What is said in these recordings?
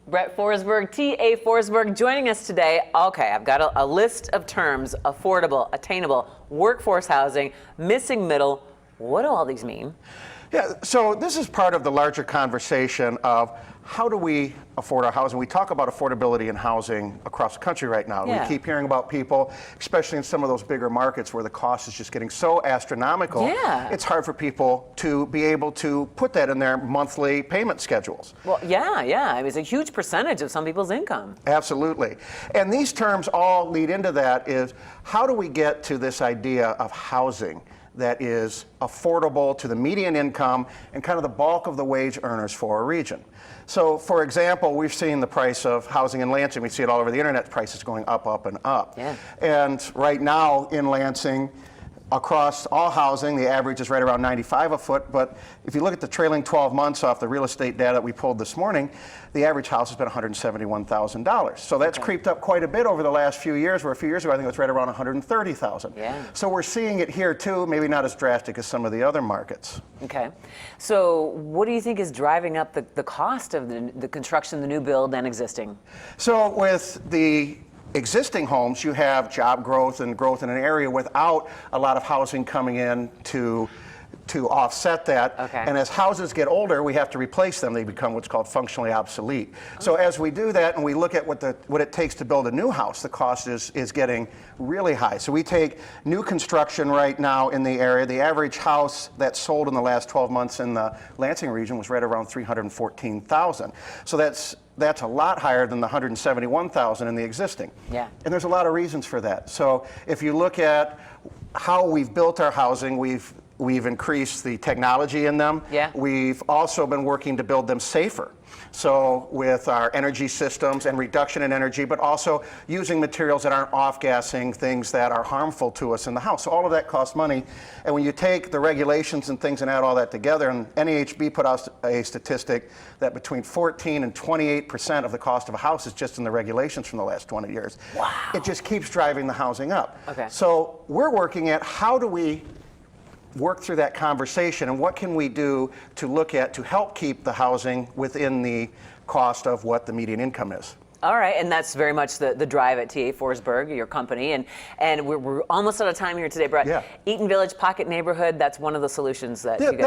Brett Forsberg, T.A. Forsberg, joining us today. Okay, I've got a list of terms: affordable, attainable, workforce housing, missing middle. What do all these mean? Yeah, so this is part of the larger conversation of how do we afford our housing. We talk about affordability in housing across the country right now. Yeah. We keep hearing about people, especially in some of those bigger markets where the cost is just getting so astronomical. Yeah. It's hard for people to be able to put that in their monthly payment schedules. Well, yeah. I mean, it's a huge percentage of some people's income. Absolutely. And these terms all lead into that is how do we get to this idea of housing that is affordable to the median income and kind of the bulk of the wage earners for a region. So, for example, we've seen the price of housing in Lansing. We see it all over the internet, prices going up, up, and up. Yeah. And right now in Lansing, across all housing, the average is right around $95 a foot, but if you look at the trailing 12 months off the real estate data that we pulled this morning, the average house has been $171,000. So that's creeped up quite a bit over the last few years, where a few years ago I think it was right around $130,000. Yeah. So we're seeing it here too, maybe not as drastic as some of the other markets. Okay. So what do you think is driving up the cost of the construction, the new build, and existing? So with the existing homes, you have job growth and growth in an area without a lot of housing coming in to offset that. Okay. And as houses get older, we have to replace them. They become what's called functionally obsolete. So as we do that and we look at what it takes to build a new house, the cost is getting really high. So we take new construction right now in the area. The average house that's sold in the last 12 months in the Lansing region was right around $314,000. So that's a lot higher than the $171,000 in the existing. Yeah. And there's a lot of reasons for that. So if you look at how we've built our housing, we've increased the technology in them. Yeah. We've also been working to build them safer. So with our energy systems and reduction in energy, but also using materials that aren't off-gassing things that are harmful to us in the house. So all of that costs money. And when you take the regulations and things and add all that together, and NAHB put out a statistic that between 14 and 28% of the cost of a house is just in the regulations from the last 20 years. Wow. It just keeps driving the housing up. Okay. So we're working at how do we work through that conversation and what can we do to look at to help keep the housing within the cost of what the median income is. All right, and that's very much the drive at T.A. Forsberg, your company, and we're almost out of time here today, Brett. Yeah. Eaton Village Pocket Neighborhood, that's one of the solutions that you guys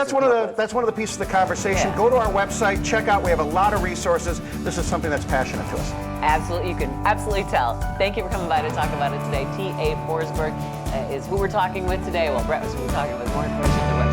that's one of the pieces of the conversation. Yeah. Go to our website, check out. We have a lot of resources. This is something that's passionate to us. Absolutely, you can absolutely tell. Thank you for coming by to talk about it today. T.A. Forsberg is who we're talking with today. Well, Brett was who we're talking with. More information.